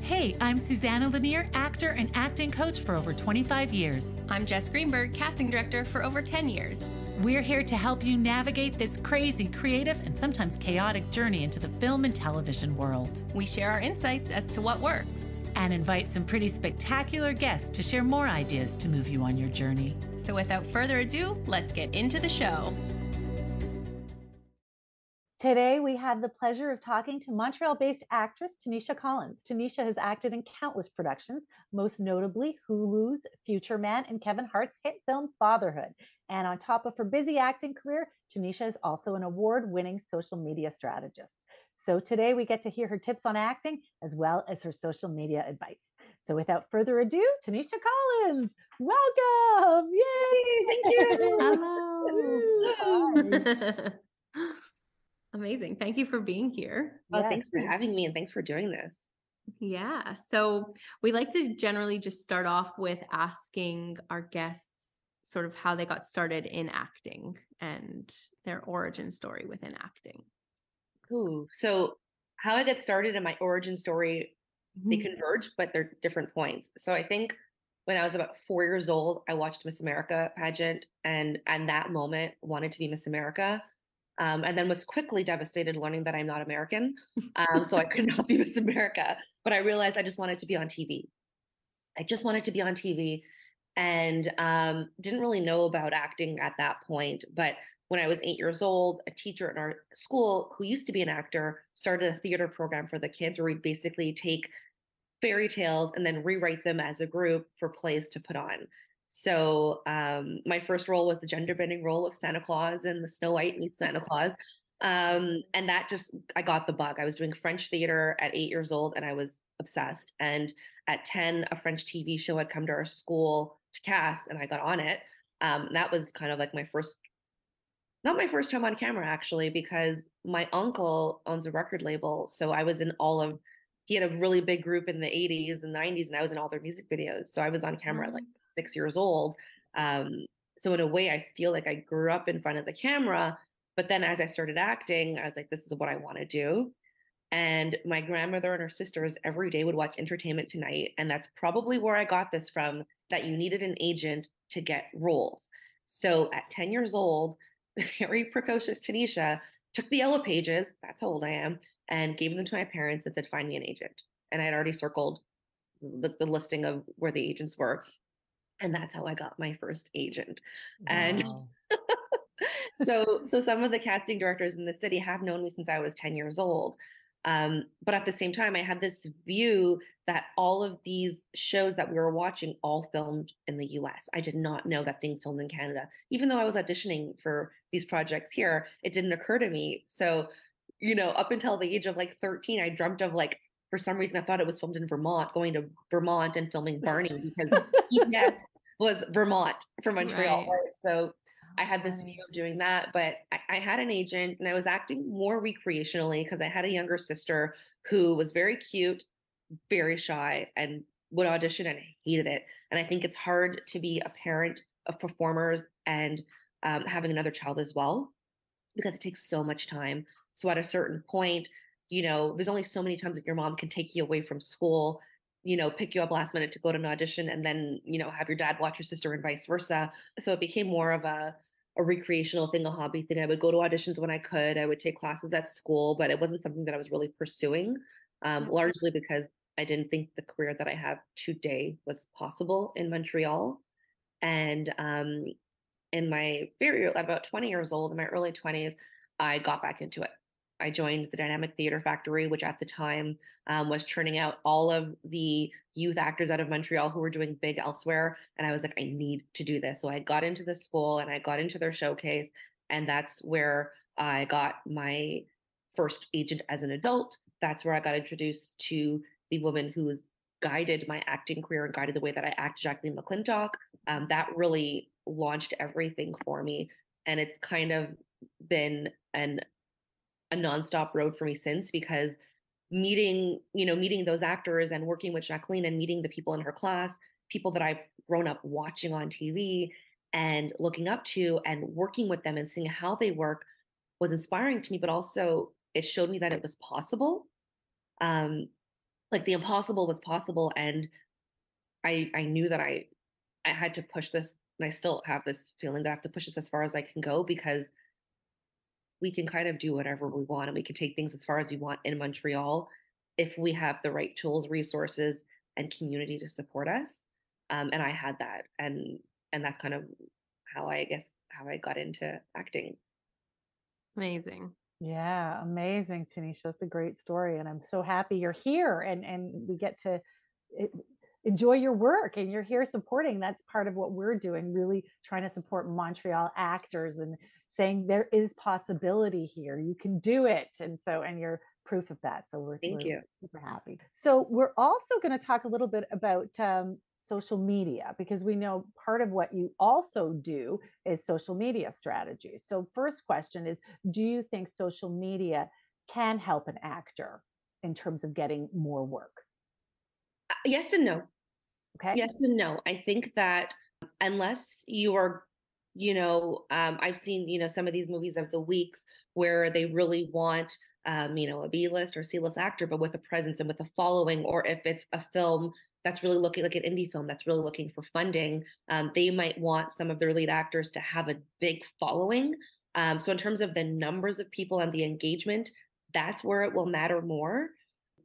Hey, I'm Susanna Lanier, actor and acting coach for over 25 years. I'm Jess Greenberg, casting director for over 10 years. We're here to help you navigate this crazy, creative, and sometimes chaotic journey into the film and television world. We share our insights as to what works. And invite some pretty spectacular guests to share more ideas to move you on your journey. So without further ado, let's get into the show. Today, we have the pleasure of talking to Montreal-based actress Teneisha Collins. Teneisha has acted in countless productions, most notably Hulu's Future Man and Kevin Hart's hit film Fatherhood. And on top of her busy acting career, Teneisha is also an award-winning social media strategist. So today we get to hear her tips on acting as well as her social media advice. So without further ado, Teneisha Collins, welcome! Yay! Thank you. Hello. Amazing. Thank you for being here. Well, thanks for having me and thanks for doing this. Yeah. So we like to generally just start off with asking our guests sort of how they got started in acting and their origin story within acting. Ooh, so how I got started in my origin story, they converge, but they're different points. So I think when I was about 4 years old, I watched Miss America pageant and that moment wanted to be Miss America. And then was quickly devastated learning that I'm not American. So I could not be Miss America, but I realized I just wanted to be on TV. I just wanted to be on TV and didn't really know about acting at that point. But when I was 8 years old, a teacher in our school who used to be an actor started a theater program for the kids where we basically take fairy tales and then rewrite them as a group for plays to put on. So my first role was the gender bending role of Santa Claus in the Snow White meets Santa Claus. And that just, I got the bug. I was doing French theater at 8 years old and I was obsessed. And at 10, a French TV show had come to our school to cast and I got on it. That was kind of like not my first time on camera actually, because my uncle owns a record label. So I was in he had a really big group in the 80s and 90s and I was in all their music videos. So I was on camera at like 6 years old. So in a way, I feel like I grew up in front of the camera, but then as I started acting, I was like, this is what I want to do. And my grandmother and her sisters every day would watch Entertainment Tonight. And that's probably where I got this from, that you needed an agent to get roles. So at 10 years old, very precocious Teneisha took the yellow pages, that's how old I am, and gave them to my parents and said, find me an agent. And I had already circled the listing of where the agents were. And that's how I got my first agent. Wow. And so some of the casting directors in the city have known me since I was 10 years old. But at the same time, I had this view that all of these shows that we were watching all filmed in the US. I did not know that things filmed in Canada. Even though I was auditioning for these projects here, it didn't occur to me. So, up until the age of like 13, I dreamt of for some reason, I thought it was filmed in Vermont, going to Vermont and filming Barney because PBS was Vermont for Montreal. Right? So I had this view of doing that, but I had an agent and I was acting more recreationally because I had a younger sister who was very cute, very shy, and would audition and hated it. And I think it's hard to be a parent of performers and having another child as well, because it takes so much time. So at a certain point, there's only so many times that your mom can take you away from school, pick you up last minute to go to an audition and then, have your dad watch your sister and vice versa. So it became more of a recreational thing, a hobby thing. I would go to auditions when I could. I would take classes at school, but it wasn't something that I was really pursuing, largely because I didn't think the career that I have today was possible in Montreal. And at about 20 years old, in my early 20s, I got back into it. I joined the Dynamic Theatre Factory, which at the time was churning out all of the youth actors out of Montreal who were doing big elsewhere. And I was like, I need to do this. So I got into the school and I got into their showcase. And that's where I got my first agent as an adult. That's where I got introduced to the woman who's guided my acting career and guided the way that I act, Jacqueline McClintock. That really launched everything for me. And it's kind of been a nonstop road for me since, because meeting those actors and working with Jacqueline and meeting the people in her class, people that I've grown up watching on TV and looking up to and working with them and seeing how they work was inspiring to me, but also it showed me that it was possible. like the impossible was possible. And I knew that I had to push this, and I still have this feeling that I have to push this as far as I can go, because we can kind of do whatever we want and we can take things as far as we want in Montreal if we have the right tools, resources, and community to support us. And I had that, and that's kind of how I guess how I got into acting. Amazing. Yeah, amazing, Tanisha. That's a great story, and I'm so happy you're here, and we get to eh, enjoy your work, and you're here supporting. That's part of what we're doing, really trying to support Montreal actors and saying there is possibility here. You can do it, and you're proof of that. So Thank we're you. super happy. So we're also going to talk a little bit about social media, because we know part of what you also do is social media strategies. So first question is, do you think social media can help an actor in terms of getting more work? Yes and no. Okay. Yes and no. I think that unless you are, I've seen, some of these movies of the weeks where they really want, a B-list or C-list actor, but with a presence and with a following, or if it's a film that's really looking like an indie film that's really looking for funding, they might want some of their lead actors to have a big following. So in terms of the numbers of people and the engagement, that's where it will matter more.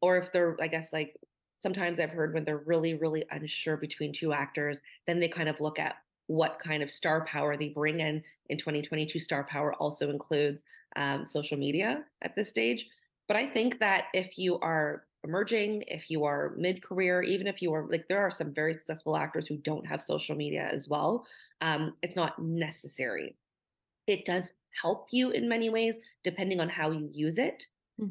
Or if they're, I guess, like sometimes I've heard when they're really, really unsure between two actors, then they kind of look at what kind of star power they bring in. In 2022, star power also includes social media at this stage. But I think that if you are emerging, if you are mid-career, even if you are like, there are some very successful actors who don't have social media as well. It's not necessary. It does help you in many ways, depending on how you use it.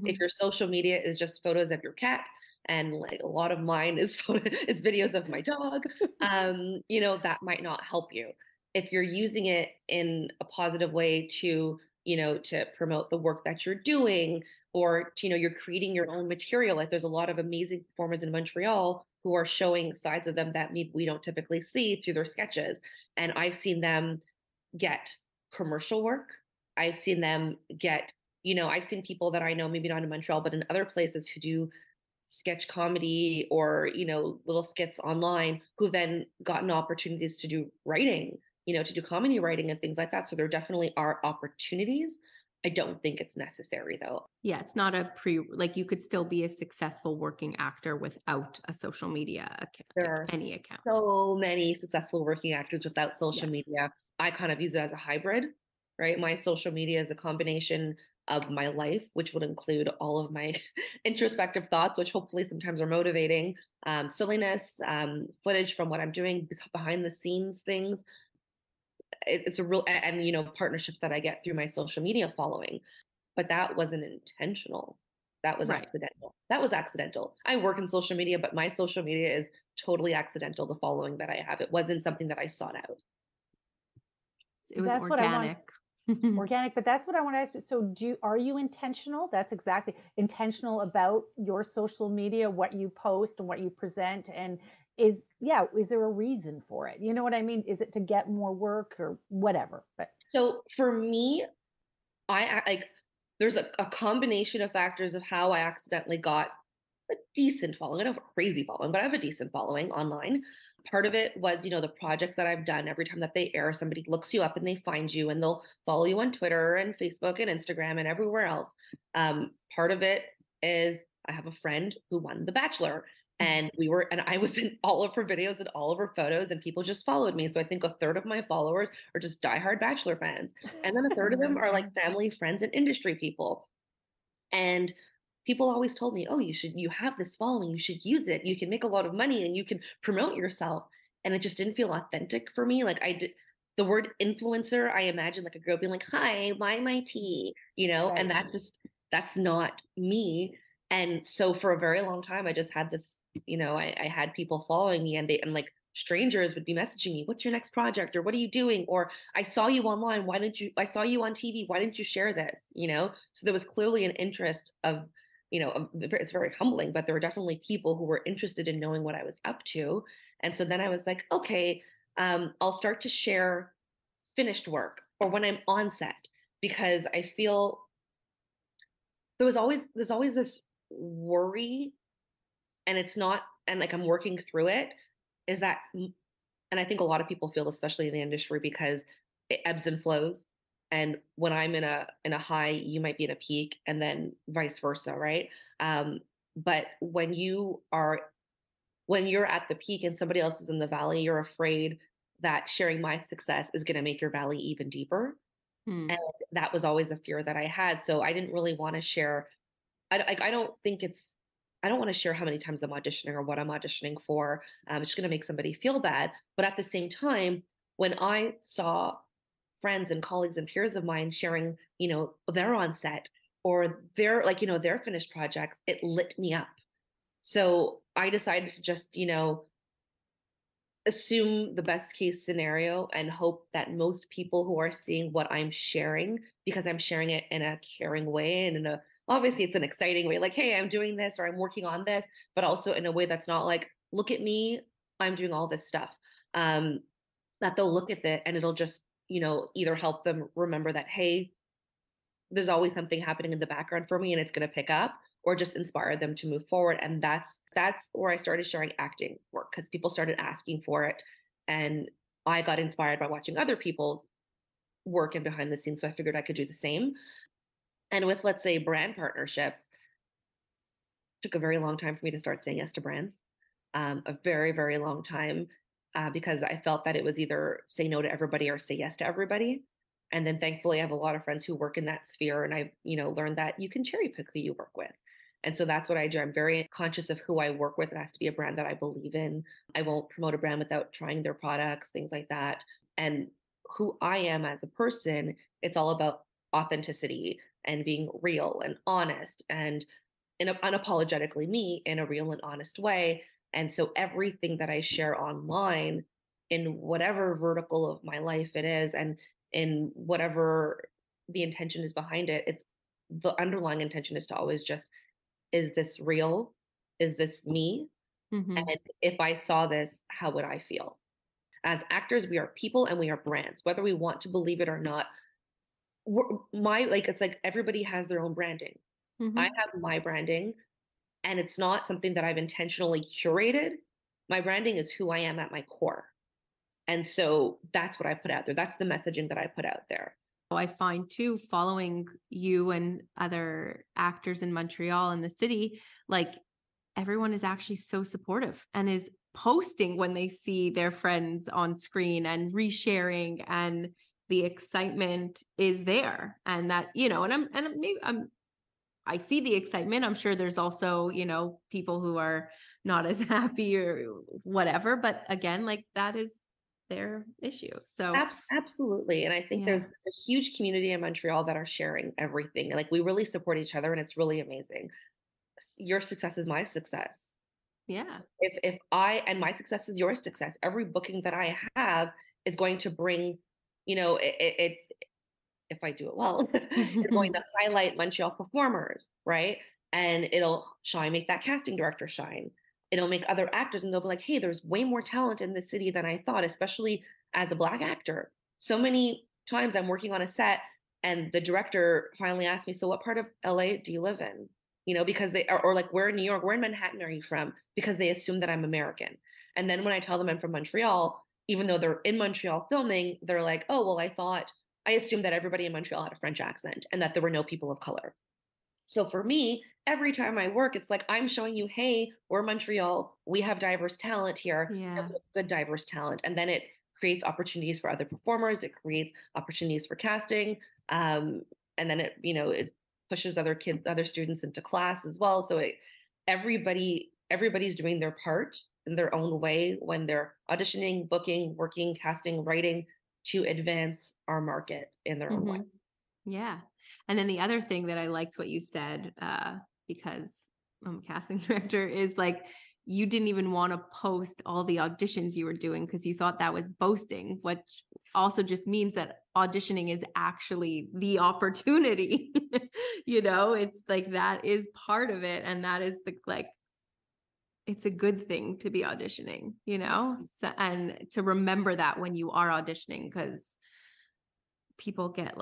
If your social media is just photos of your cat, and like a lot of mine is is videos of my dog, that might not help you. If you're using it in a positive way to, to promote the work that you're doing, or to, you're creating your own material. Like there's a lot of amazing performers in Montreal who are showing sides of them that maybe we don't typically see through their sketches. And I've seen them get commercial work. I've seen them get, I've seen people that I know, maybe not in Montreal, but in other places, who do sketch comedy or, little skits online, who then gotten opportunities to do writing, to do comedy writing and things like that. So there definitely are opportunities. I don't think it's necessary though. Yeah, it's not like you could still be a successful working actor without a social media account, There like are any account. so many successful working actors without social Yes. media. I kind of use it as a hybrid, right? My social media is a combination of my life, which would include all of my introspective thoughts, which hopefully sometimes are motivating, silliness, footage from what I'm doing, behind the scenes things. It's a real, and, partnerships that I get through my social media following. But that wasn't intentional. That was Right. accidental. That was accidental. I work in social media, but my social media is totally accidental, the following that I have. It wasn't something that I sought out. It was That's what I want. organic. Organic, but that's what I want to ask you. So are you intentional? That's exactly intentional about your social media, what you post and what you present, and is there a reason for it? You know what I mean? Is it to get more work or whatever? But So for me, like there's a combination of factors of how I accidentally got a decent following. I don't have a crazy following, but I have a decent following online. Part of it was, the projects that I've done. Every time that they air, somebody looks you up and they find you, and they'll follow you on Twitter and Facebook and Instagram and everywhere else. Part of it is I have a friend who won The Bachelor, and I was in all of her videos and all of her photos, and people just followed me. So I think a third of my followers are just diehard Bachelor fans, and then a third of them are like family, friends, and industry people. And people always told me, "Oh, you have this following, you should use it. You can make a lot of money and you can promote yourself." And it just didn't feel authentic for me. Like I did the word influencer, I imagine like a girl being like, "Hi, buy my tea," and right. that's not me. And so for a very long time, I just had this, I had people following me, and like strangers would be messaging me, "What's your next project?" or "What are you doing?" or "I saw you online. I saw you on TV. Why didn't you share this?" So there was clearly an interest of, it's very humbling, but there were definitely people who were interested in knowing what I was up to. And so then I was like, okay, I'll start to share finished work or when I'm on set, because I feel there's always this worry and it's not, and like I'm working through it, is that, and I think a lot of people feel, especially in the industry, because it ebbs and flows. And when I'm in a high, you might be in a peak, and then vice versa, right? But when you're at the peak and somebody else is in the valley, you're afraid that sharing my success is going to make your valley even deeper. Hmm. And that was always a fear that I had. So I didn't really want to share. I don't think it's, I don't want to share how many times I'm auditioning or what I'm auditioning for. It's just going to make somebody feel bad. But at the same time, when I saw friends and colleagues and peers of mine sharing, they're on set or they're like, their finished projects, it lit me up. So I decided to just, assume the best case scenario and hope that most people who are seeing what I'm sharing, because I'm sharing it in a caring way and obviously it's an exciting way, like, hey, I'm doing this or I'm working on this, but also in a way that's not like, look at me, I'm doing all this stuff. Um, that they'll look at it and it'll just, either help them remember that, hey, there's always something happening in the background for me and it's going to pick up, or just inspire them to move forward. And that's where I started sharing acting work, because people started asking for it, and I got inspired by watching other people's work and behind the scenes, so I figured I could do the same. And with, let's say, brand partnerships, it took a very long time for me to start saying yes to brands. A very, very long time, because I felt that it was either say no to everybody or say yes to everybody. And then thankfully, I have a lot of friends who work in that sphere, and I, learned that you can cherry pick who you work with. And so that's what I do. I'm very conscious of who I work with. It has to be a brand that I believe in. I won't promote a brand without trying their products, things like that. And who I am as a person, it's all about authenticity and being real and honest and unapologetically me in a real and honest way. And so everything that I share online, in whatever vertical of my life it is, and in whatever the intention is behind it, it's the underlying intention is to always just, is this real? Is this me? Mm-hmm. And if I saw this, how would I feel? As actors, we are people and we are brands, whether we want to believe it or not. It's like everybody has their own branding. I Mm-hmm. have my branding, and it's not something that I've intentionally curated. My branding is who I am at my core. And so that's what I put out there. That's the messaging that I put out there. I find too, following you and other actors in Montreal and the city, like everyone is actually so supportive and is posting when they see their friends on screen and resharing, and the excitement is there. And that, I see the excitement. I'm sure there's also, people who are not as happy or whatever, but again, like that is their issue. So Absolutely. And I think yeah. there's a huge community in Montreal that are sharing everything. Like we really support each other, and it's really amazing. Your success is my success. Yeah. If I, and my success is your success. Every booking that I have is going to bring, it if I do it well, it's going to highlight Montreal performers, right? And it'll make that casting director shine. It'll make other actors, and they'll be like, hey, there's way more talent in this city than I thought, especially as a Black actor. So many times I'm working on a set and the director finally asked me, so what part of LA do you live in? Because or like, where in New York, where in Manhattan are you from? Because they assume that I'm American. And then when I tell them I'm from Montreal, even though they're in Montreal filming, they're like, oh, well, I assumed that everybody in Montreal had a French accent and that there were no people of color. So for me, every time I work, it's like I'm showing you, hey, we're Montreal. We have diverse talent here. Yeah. Good diverse talent. And then it creates opportunities for other performers. It creates opportunities for casting. And then it pushes other students into class as well. So everybody's doing their part in their own way when they're auditioning, booking, working, casting, writing, to advance our market in their own way. Yeah. And then the other thing that I liked what you said, because I'm a casting director, is like you didn't even want to post all the auditions you were doing because you thought that was boasting, which also just means that auditioning is actually the opportunity. It's like that is part of it. And that is it's a good thing to be auditioning, so, and to remember that when you are auditioning, because people get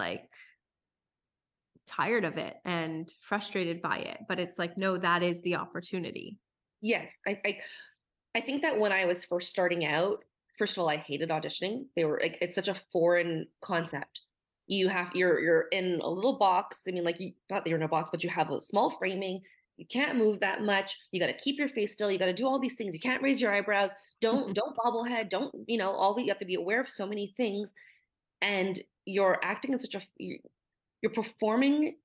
tired of it and frustrated by it, but it's like, no, that is the opportunity. Yes, I think that when I was first starting out, first of all, I hated auditioning. They were like, it's such a foreign concept. You're in a little box. I mean, like not that you're in a box, but you have a small framing. You can't move that much. You got to keep your face still. You got to do all these things. You can't raise your eyebrows. Don't bobblehead. Don't, you have to be aware of so many things. And you're acting in such a you're performing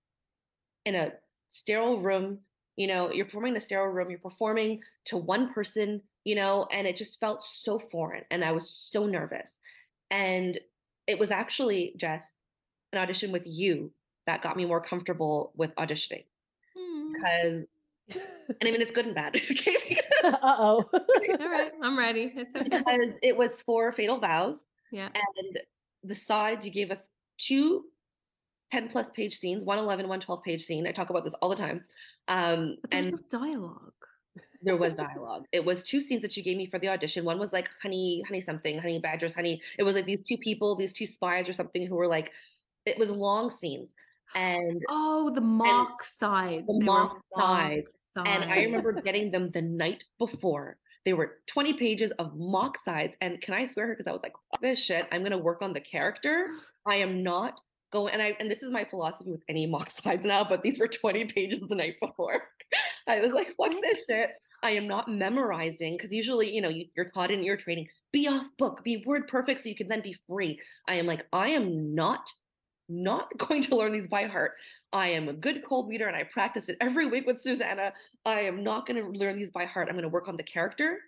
in a sterile room, you're performing in a sterile room, you're performing to one person, and it just felt so foreign. And I was so nervous. And it was actually, Jess, an audition with you that got me more comfortable with auditioning because, and I mean, it's good and bad. Okay. Uh-oh. All right, I'm ready. It's okay. Because it was for Fatal Vows. Yeah. And the sides, you gave us two 10+ page scenes, 112 page scene. I talk about this all the time. But there's And no dialogue. there was dialogue. It was two scenes that you gave me for the audition. One was like honey something, honey badgers, honey. It was like these two people, these two spies or something who were like, it was long scenes. And Oh, the and mock sides. the They were mock mock sides. And I sides. remember getting them the night before. They were 20 pages of mock sides. And can I swear her? Because I was like, fuck this shit. I'm gonna work on the character. I am not going, and this is my philosophy with any mock sides now, but these were 20 pages the night before. I was like, fuck this shit. I am not memorizing because usually, you're taught in your training, be off book, be word perfect so you can then be free. I am like, I am not going to learn these by heart. I am a good cold reader and I practice it every week with Susanna. I am not going to learn these by heart. I'm going to work on the character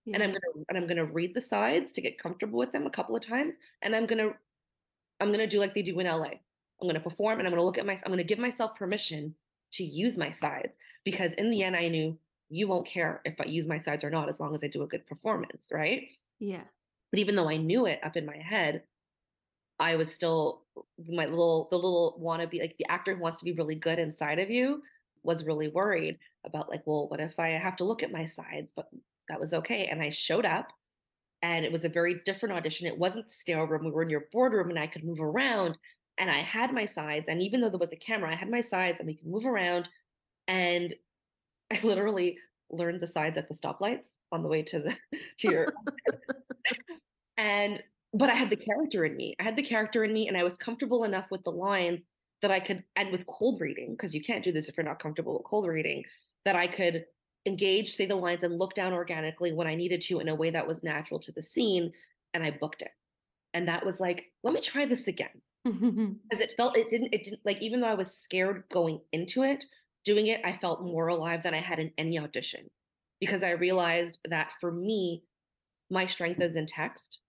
and Yeah. I'm going to read the sides to get comfortable with them a couple of times and I'm going to do like they do in LA. I'm going to perform and I'm going to give myself permission to use my sides because in the end I knew you won't care if I use my sides or not as long as I do a good performance, right? Yeah. But even though I knew it up in my head, I was still the little wannabe, like the actor who wants to be really good inside of you was really worried about like, well, what if I have to look at my sides? But that was okay. And I showed up and it was a very different audition. It wasn't the stale room. We were in your boardroom and I could move around and I had my sides. And even though there was a camera, I had my sides and we could move around. And I literally learned the sides at the stoplights on the way to your and but I had the character in me. I had the character in me and I was comfortable enough with the lines that I could, and with cold reading, because you can't do this if you're not comfortable with cold reading, that I could engage, say the lines, and look down organically when I needed to in a way that was natural to the scene. And I booked it. And that was like, let me try this again. Because it didn't like, even though I was scared going into it, doing it, I felt more alive than I had in any audition. Because I realized that for me, my strength is in text.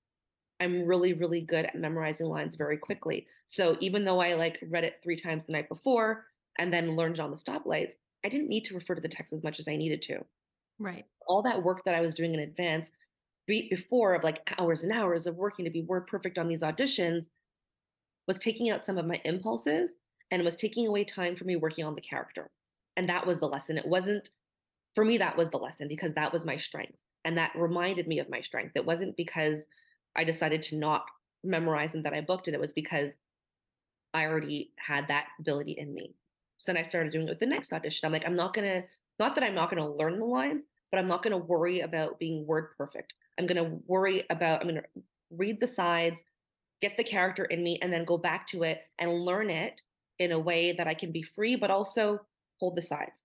I'm really, really good at memorizing lines very quickly. So even though I like read it 3 times the night before and then learned it on the stoplights, I didn't need to refer to the text as much as I needed to. Right. All that work that I was doing in advance before of like hours and hours of working to be word perfect on these auditions was taking out some of my impulses and was taking away time for me working on the character. And that was the lesson. It wasn't, for me, that was the lesson because that was my strength. And that reminded me of my strength. It wasn't because I decided to not memorize and that I booked it. It was because I already had that ability in me. So then I started doing it with the next audition. I'm like, not that I'm not gonna learn the lines, but I'm not gonna worry about being word perfect. I'm gonna read the sides, get the character in me, and then go back to it and learn it in a way that I can be free, but also hold the sides.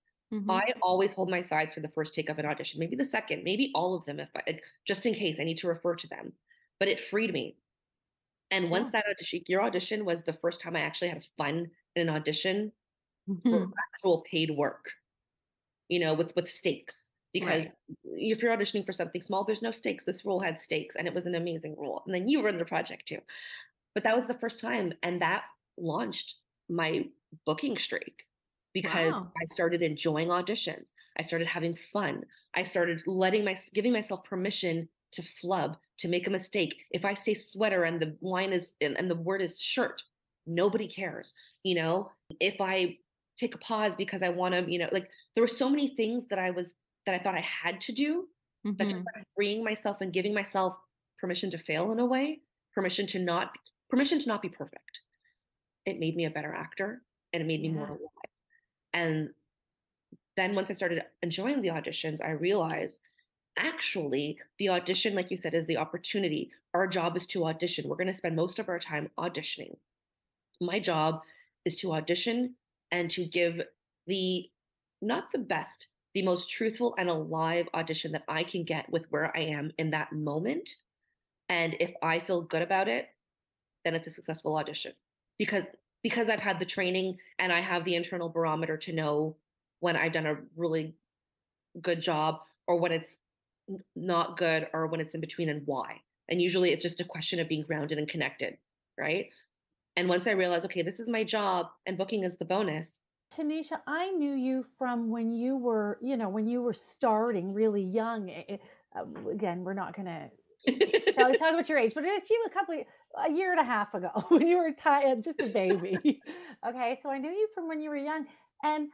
I always hold my sides for the first take of an audition, maybe the second, maybe all of them, if just in case I need to refer to them. But it freed me. And once Yeah. that audition, your audition was the first time I actually had fun in an audition for Mhm. actual paid work, with stakes. Because Right. if you're auditioning for something small, there's no stakes. This role had stakes, and it was an amazing role. And then you were in the project too. But that was the first time, and that launched my booking streak because Wow. I started enjoying auditions. I started having fun. I started giving myself permission to flub, to make a mistake. If I say sweater and the line is and the word is shirt, nobody cares. If I take a pause because I want to, like there were so many things that I thought I had to do that just Mhm. by freeing myself and giving myself permission to fail in a way, permission to not be perfect. It made me a better actor and it made me more Yeah. alive. And then once I started enjoying the auditions, I realized actually the audition, like you said, is the opportunity. Our job is to audition. We're going to spend most of our time auditioning. My job is to audition and to give the not the best, the most truthful and alive audition that I can get with where I am in that moment. And if I feel good about it, then it's a successful audition. Because because I've had the training and I have the internal barometer to know when I've done a really good job or when it's not good or when it's in between and why. And usually it's just a question of being grounded and connected, right? And once I realized, okay, this is my job and booking is the bonus. Tanisha, I knew you from when you were, when you were starting really young. Again, we're not going to talk about your age, but a year and a half ago when you were just a baby. Okay, so I knew you from when you were young. And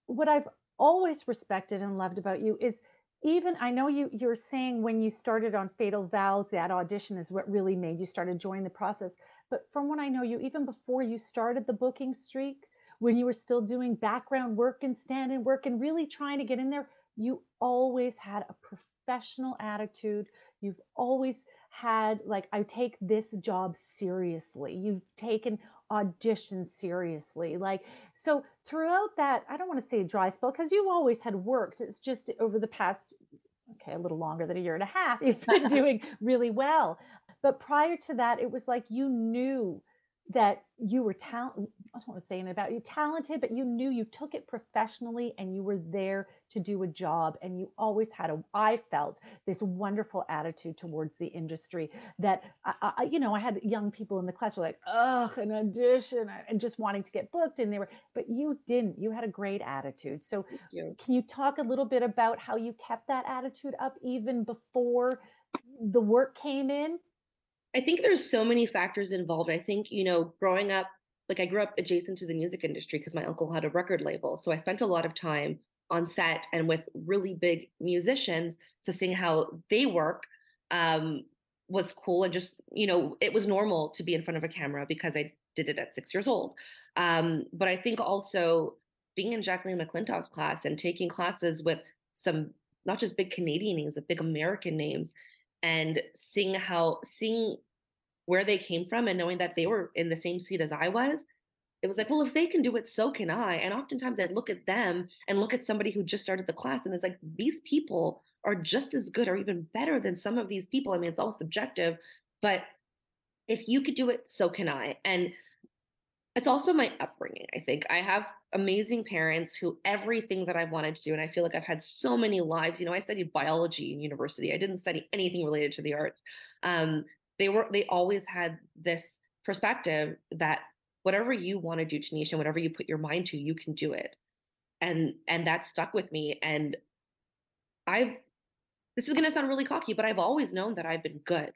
what I've always respected and loved about you is, even I know you're saying when you started on Fatal Vows, that audition is what really made you start enjoying the process. But from what I know you, even before you started the booking streak, when you were still doing background work and stand-in work and really trying to get in there, you always had a professional attitude. You've always had, like, I take this job seriously. You've taken auditions seriously. Like, so throughout that, I don't want to say a dry spell because you always had worked. It's just over the past, okay, a little longer than a year and a half, you've been doing really well. But prior to that, it was like you knew that you were talented. I don't want to say anything about you talented, but you knew you took it professionally and you were there to do a job. And you always had I felt this wonderful attitude towards the industry that I had young people in the class who were like, ugh, an audition and just wanting to get booked. And but you didn't. You had a great attitude. So can you talk a little bit about how you kept that attitude up even before the work came in? I think there's so many factors involved. I think, growing up, like I grew up adjacent to the music industry because my uncle had a record label. So I spent a lot of time on set and with really big musicians. So seeing how they work um, was cool. And just, it was normal to be in front of a camera because I did it at 6 years old. But I think also being in Jacqueline McClintock's class and taking classes with some, not just big Canadian names, but big American names, and seeing where they came from and knowing that they were in the same seat as I was, it was like, well, if they can do it, so can I. And oftentimes I'd look at them and look at somebody who just started the class and it's like, these people are just as good or even better than some of these people. I mean, it's all subjective, but if you could do it, so can I. And it's also my upbringing. I think I have amazing parents who everything that I wanted to do, and I feel like I've had so many lives. I studied biology in university. I didn't study anything related to the arts. Um, they always had this perspective that whatever you want to do, Tanisha, whatever you put your mind to, you can do it. And that stuck with me. And I've this is gonna sound really cocky, but I've always known that I've been good.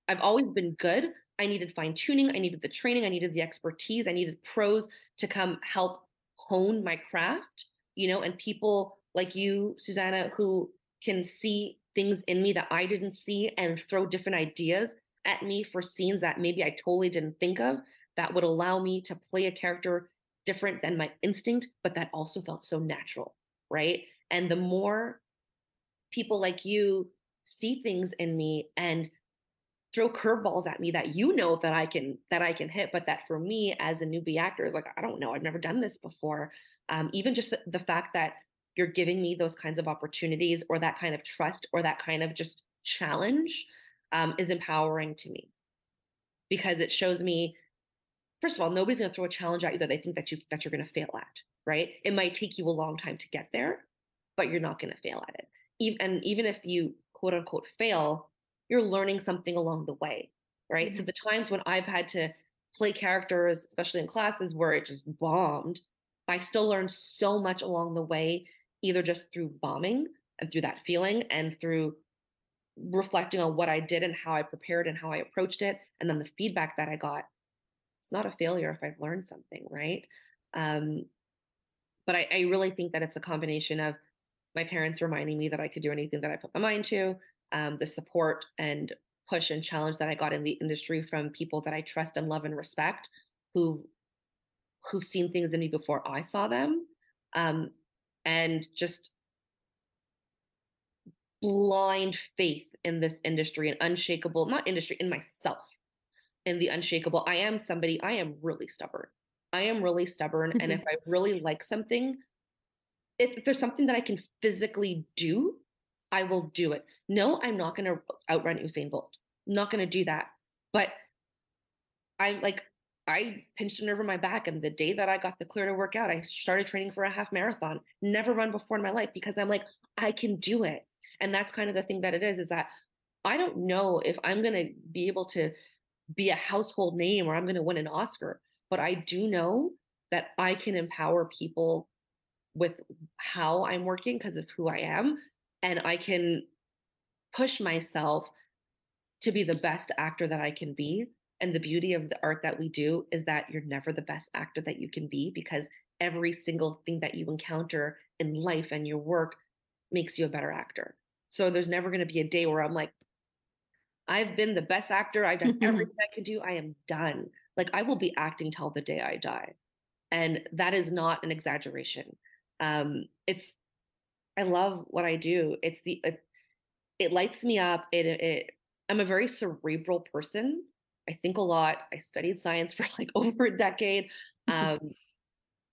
I've always been good. I needed fine tuning. I needed the training. I needed the expertise. I needed pros to come help hone my craft, and people like you, Susanna, who can see things in me that I didn't see and throw different ideas at me for scenes that maybe I totally didn't think of that would allow me to play a character different than my instinct, but that also felt so natural, right? And the more people like you see things in me and throw curveballs at me that that I can hit, but that for me as a newbie actor is like, I don't know, I've never done this before. Even just the fact that you're giving me those kinds of opportunities or that kind of trust or that kind of just challenge is empowering to me because it shows me, first of all, nobody's going to throw a challenge at you that they think that you're going to fail at, right? It might take you a long time to get there, but you're not going to fail at it. Even if you quote unquote fail, you're learning something along the way, right? Mm-hmm. So the times when I've had to play characters, especially in classes where it just bombed, I still learned so much along the way, either just through bombing and through that feeling and through reflecting on what I did and how I prepared and how I approached it. And then the feedback that I got, it's not a failure if I've learned something, right? But I really think that it's a combination of my parents reminding me that I could do anything that I put my mind to, the support and push and challenge that I got in the industry from people that I trust and love and respect, who've seen things in me before I saw them. and just blind faith in this industry and unshakable, not industry, in myself, in the unshakable. I am really stubborn. I am really stubborn. And if I really like something, if there's something that I can physically do, I will do it. No, I'm not going to outrun Usain Bolt. I'm not going to do that. But I pinched a nerve in my back. And the day that I got the clear to work out, I started training for a half marathon. Never run before in my life, because I'm like, I can do it. And that's kind of the thing that it is that I don't know if I'm going to be able to be a household name or I'm going to win an Oscar, but I do know that I can empower people with how I'm working because of who I am. And I can push myself to be the best actor that I can be. And the beauty of the art that we do is that you're never the best actor that you can be, because every single thing that you encounter in life and your work makes you a better actor. So there's never going to be a day where I'm like, I've been the best actor. I've done everything I can do. I am done. Like, I will be acting till the day I die. And that is not an exaggeration. It's, I love what I do. It lights me up. I'm a very cerebral person. I think a lot. I studied science for like over a decade. I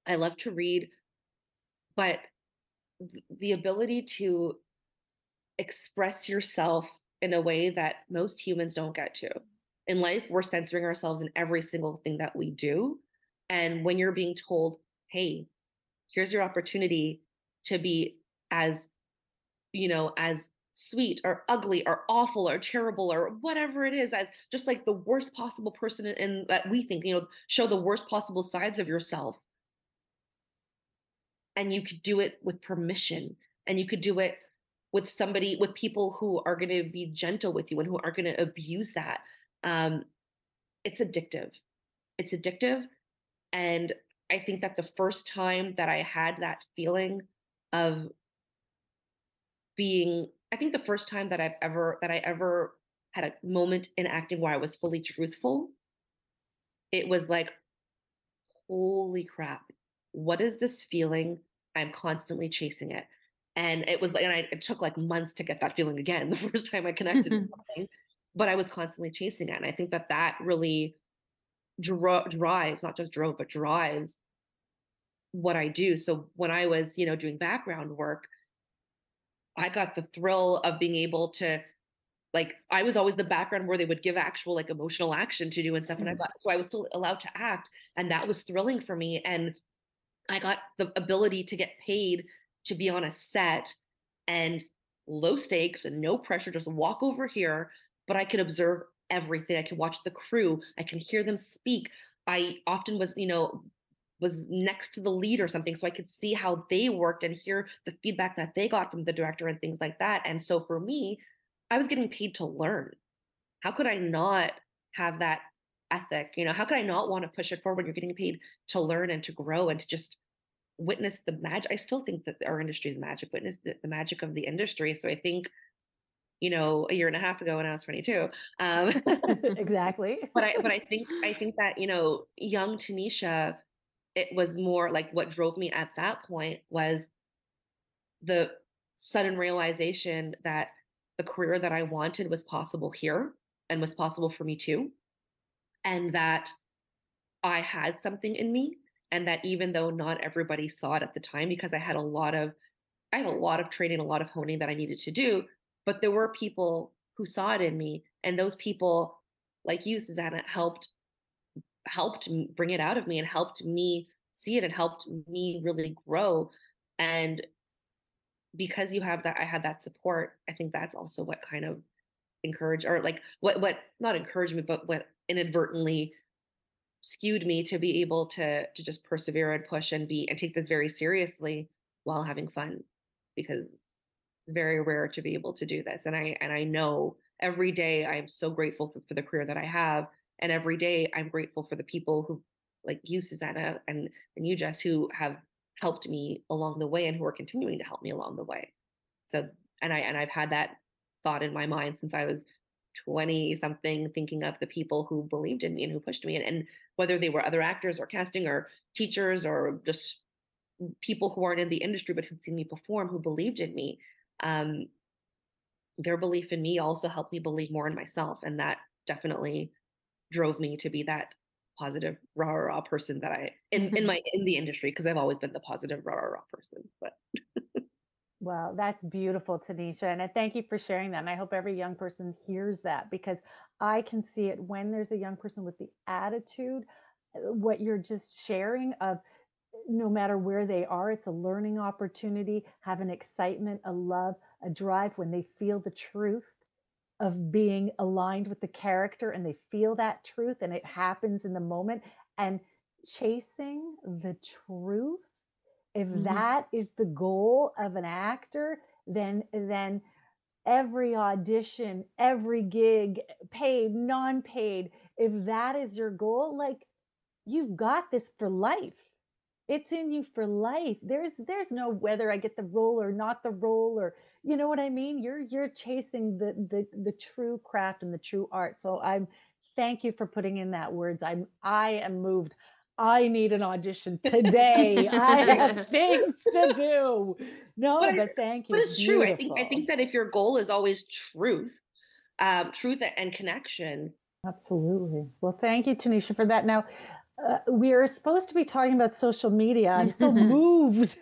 love to read, but the ability to express yourself in a way that most humans don't get to. In life, we're censoring ourselves in every single thing that we do. And when you're being told, hey, here's your opportunity to be as, as sweet or ugly or awful or terrible or whatever it is, as just like the worst possible person in that we think, show the worst possible sides of yourself. And you could do it with permission, and you could do it with people who are going to be gentle with you and who aren't going to abuse that. It's addictive. It's addictive. And I think that the first time that I had that feeling of I think the first time that I ever had a moment in acting where I was fully truthful, it was like, holy crap, what is this feeling? I'm constantly chasing it. And it was like, it took like months to get that feeling again, the first time I connected with something, but I was constantly chasing it. And I think that really drives, not just drove, but drives what I do. So when I was, doing background work, I got the thrill of being able to, like, I was always the background where they would give actual like emotional action to do and stuff. And so I was still allowed to act. And that was thrilling for me. And I got the ability to get paid to be on a set, and low stakes and no pressure, just walk over here. But I could observe everything. I could watch the crew. I can hear them speak. I often was next to the lead or something, so I could see how they worked and hear the feedback that they got from the director and things like that. And so for me, I was getting paid to learn. How could I not have that ethic? How could I not want to push it forward when you're getting paid to learn and to grow and to just witness the magic? I still think that our industry is magic. Witness the magic of the industry. So I think, a year and a half ago when I was 22, exactly. but I think that, young Teneisha, it was more like what drove me at that point was the sudden realization that the career that I wanted was possible here and was possible for me too. And that I had something in me, and that even though not everybody saw it at the time, because I had a lot of training, a lot of honing that I needed to do, but there were people who saw it in me, and those people, like you, Susanna, helped bring it out of me and helped me see it and helped me really grow. And because I had that support, I think that's also what kind of encouraged, or like what not encouraged me, but what inadvertently skewed me to be able to just persevere and push and take this very seriously while having fun, because it's very rare to be able to do this. And I know every day I am so grateful for the career that I have. And every day I'm grateful for the people who, like you, Susanna, and you, Jess, who have helped me along the way and who are continuing to help me along the way. So, I've had that thought in my mind since I was 20 something, thinking of the people who believed in me and who pushed me, and whether they were other actors or casting or teachers or just people who aren't in the industry, but who'd seen me perform, who believed in me. Their belief in me also helped me believe more in myself. And that definitely drove me to be that positive rah person that I in the industry, because I've always been the positive rah person. But Well, that's beautiful, Tanisha. And I thank you for sharing that. And I hope every young person hears that, because I can see it when there's a young person with the attitude, what you're just sharing of, no matter where they are, it's a learning opportunity, have an excitement, a love, a drive when they feel the truth of being aligned with the character and they feel that truth and it happens in the moment. And chasing the truth, if that is the goal of an actor, then every audition, every gig, paid, non-paid, if that is your goal, like, you've got this for life. It's in you for life. There's no whether I get the role or not the role, or you know what I mean? You're chasing the true craft and the true art. So I'm thank you for putting in that words. I am moved. I need an audition today. I have things to do. No, but thank you. but It's it's true. I beautiful. think that if your goal is always truth, truth and connection. Absolutely. Well, thank you, Tanisha, for that. Now, we are supposed to be talking about social media. I'm so moved,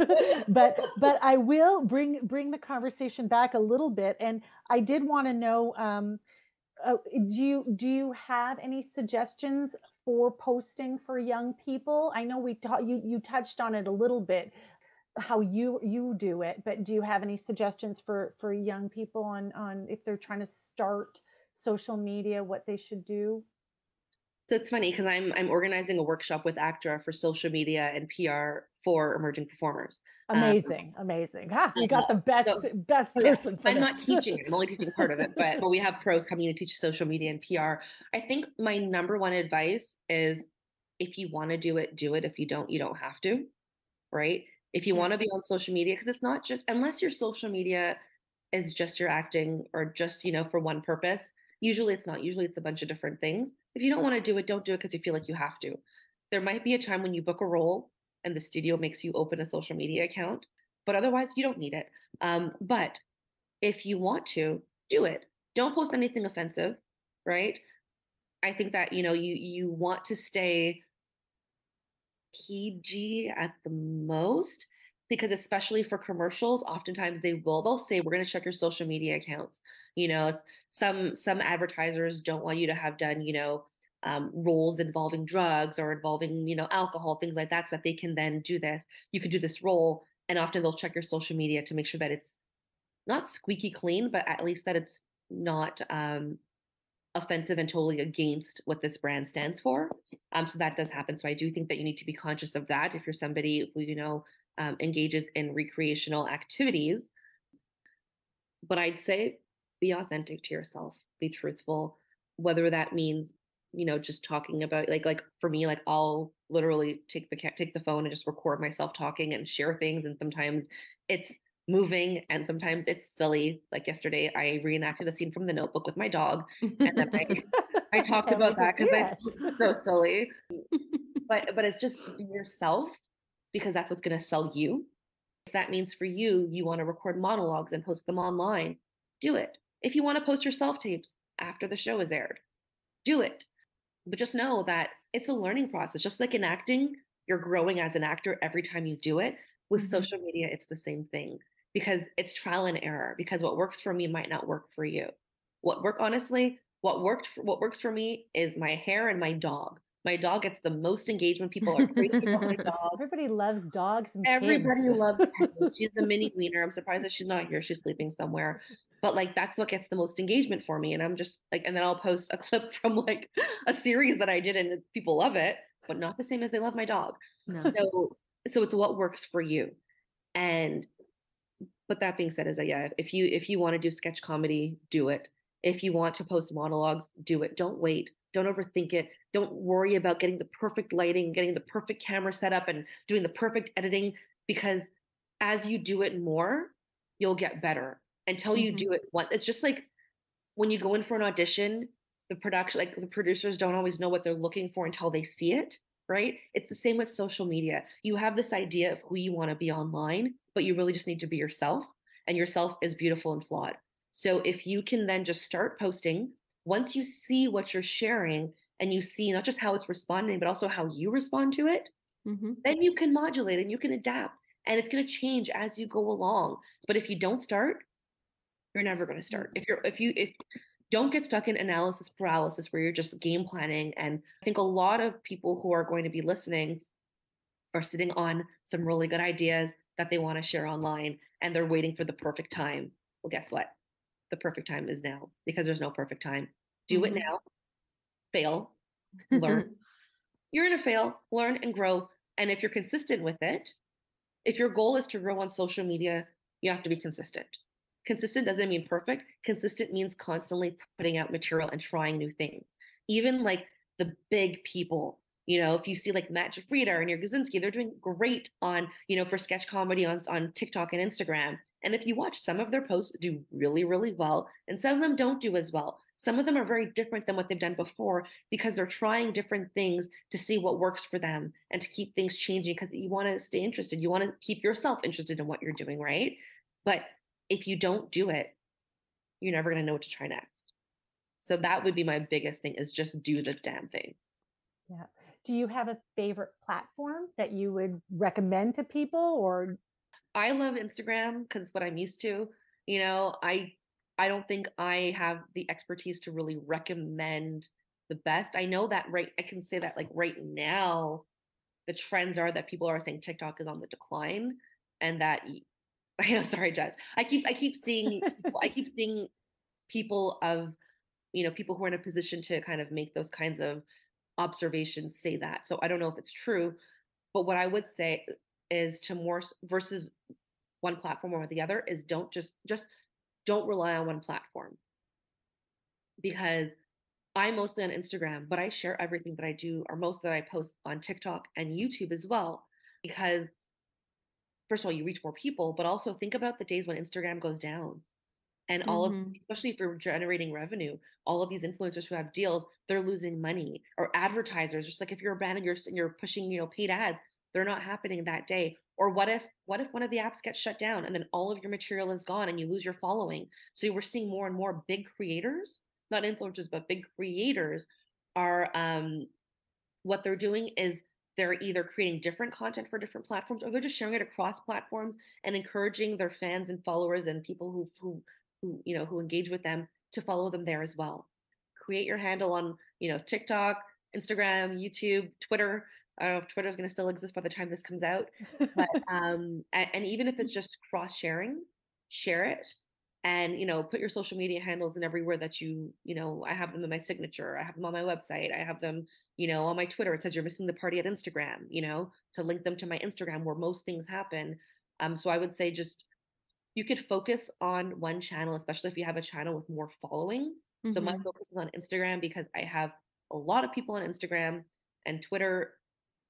but I will bring the conversation back a little bit. And I did want to know, do you have any suggestions for posting for young people? I know you touched on it a little bit, how you do it, but do you have any suggestions for young people on if they're trying to start social media, what they should do? So it's funny because I'm organizing a workshop with ACTRA for social media and PR for emerging performers. Amazing, amazing. We got the So, best oh yeah, person for I'm this. not teaching it. I'm only teaching part of it, but we have pros coming in to teach social media and PR. I think my number one advice is, if you want to do it, do it. If you don't, you don't have to, right? If you want to be on social media, because it's not just, unless your social media is just your acting or just, for one purpose. Usually it's not. Usually it's a bunch of different things. If you don't want to do it, don't do it because you feel like you have to. There might be a time when you book a role and the studio makes you open a social media account, but otherwise you don't need it. But if you want to, do it. Don't post anything offensive, right? I think that, you want to stay PG at the most, because especially for commercials, oftentimes they'll say, we're going to check your social media accounts. Some advertisers don't want you to have done, roles involving drugs or involving, alcohol, things like that, so that they can then do this. You could do this role, and often they'll check your social media to make sure that it's not squeaky clean, but at least that it's not offensive and totally against what this brand stands for. So that does happen. So I do think that you need to be conscious of that if you're somebody who, engages in recreational activities. But I'd say be authentic to yourself, be truthful, whether that means, just talking about like for me, like I'll literally take the phone and just record myself talking and share things. And sometimes it's moving and sometimes it's silly. Like yesterday, I reenacted a scene from The Notebook with my dog, and then I talked Can't about wait to that because see I it. it's so silly. But it's just be yourself, because that's what's going to sell you. If that means for you, you want to record monologues and post them online, do it. If you want to post your self tapes after the show is aired, do it. But just know that it's a learning process. Just like in acting, you're growing as an actor every time you do it. With social media, it's the same thing, because it's trial and error. Because what works for me might not work for you. What works for me is my hair and my dog. My dog gets the most engagement. People are crazy about my dog. Everybody loves dogs and Everybody kids. loves Penny. She's the mini wiener. I'm surprised that she's not here. She's sleeping somewhere. But like that's what gets the most engagement for me. And I'm just like, and then I'll post a clip from like a series that I did and people love it, but not the same as they love my dog. No. So it's what works for you. And but that being said, is that yeah, if you want to do sketch comedy, do it. If you want to post monologues, do it. Don't wait. Don't overthink it. Don't worry about getting the perfect lighting, getting the perfect camera set up, and doing the perfect editing, because as you do it more, you'll get better. Until you do it once, it's just like when you go in for an audition, the producers don't always know what they're looking for until they see it. right? It's the same with social media. You have this idea of who you want to be online, but you really just need to be yourself, and yourself is beautiful and flawed. So if you can then just start posting, once you see what you're sharing and you see not just how it's responding, but also how you respond to it, Mm-hmm. then you can modulate and you can adapt, and it's going to change as you go along. But if you don't start, you're never going to start. If don't get stuck in analysis paralysis where you're just game planning. And I think a lot of people who are going to be listening are sitting on some really good ideas that they want to share online, and they're waiting for the perfect time. Well, guess what? The perfect time is now, because there's no perfect time. Do it now, fail, learn. You're going to fail, learn, and grow. And if you're consistent with it, if your goal is to grow on social media, you have to be consistent. Consistent doesn't mean perfect. Consistent means constantly putting out material and trying new things. Even like the big people, if you see like Matt Jafrida and your Gazinski, they're doing great on, for sketch comedy on TikTok and Instagram. And if you watch, some of their posts do really, really well, and some of them don't do as well. Some of them are very different than what they've done before, because they're trying different things to see what works for them and to keep things changing, because you want to stay interested. You want to keep yourself interested in what you're doing, right? But if you don't do it, you're never going to know what to try next. So that would be my biggest thing, is just do the damn thing. Yeah. Do you have a favorite platform that you would recommend to people? Or I love Instagram because it's what I'm used to. I don't think I have the expertise to really recommend the best. I know that I can say that like right now, the trends are that people are saying TikTok is on the decline, and that I know, sorry, Jess. I keep seeing people, I keep seeing people of people who are in a position to kind of make those kinds of observations say that. So I don't know if it's true, but what I would say is, to more versus one platform or the other, is don't just don't rely on one platform. Because I'm mostly on Instagram, but I share everything that I do, or most that I post, on TikTok and YouTube as well. Because first of all, you reach more people, but also think about the days when Instagram goes down. And all of, especially if you're generating revenue, all of these influencers who have deals, they're losing money. Or advertisers, just like if you're a brand and you're pushing, paid ads, they're not happening that day. Or what if one of the apps gets shut down and then all of your material is gone and you lose your following? So we're seeing more and more big creators, not influencers, but big creators are what they're doing is they're either creating different content for different platforms, or they're just sharing it across platforms and encouraging their fans and followers and people who engage with them to follow them there as well. Create your handle on, TikTok, Instagram, YouTube, Twitter. I don't know if Twitter is going to still exist by the time this comes out, but and even if it's just cross sharing, share it. And put your social media handles in everywhere that I have them in my signature, I have them on my website, I have them on my Twitter. It says you're missing the party at Instagram, to link them to my Instagram where most things happen. So I would say just, you could focus on one channel, especially if you have a channel with more following. So my focus is on Instagram because I have a lot of people on Instagram, and Twitter.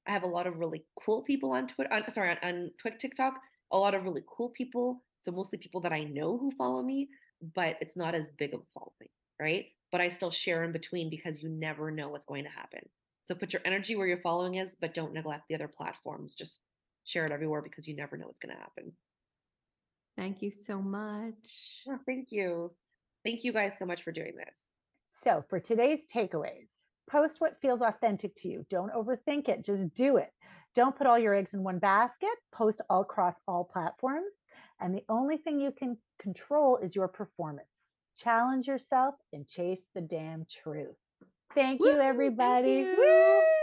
I have a lot of really cool people on Twitter. On TikTok, a lot of really cool people. So mostly people that I know who follow me, but it's not as big of a following, right? But I still share in between, because you never know what's going to happen. So put your energy where your following is, but don't neglect the other platforms. Just share it everywhere, because you never know what's going to happen. Thank you so much. Oh, thank you. Thank you guys so much for doing this. so for today's takeaways, post what feels authentic to you. Don't overthink it. Just do it. Don't put all your eggs in one basket. Post all across all platforms. And the only thing you can control is your performance. Challenge yourself and chase the damn truth. Thank you, everybody. Thank you. Woo!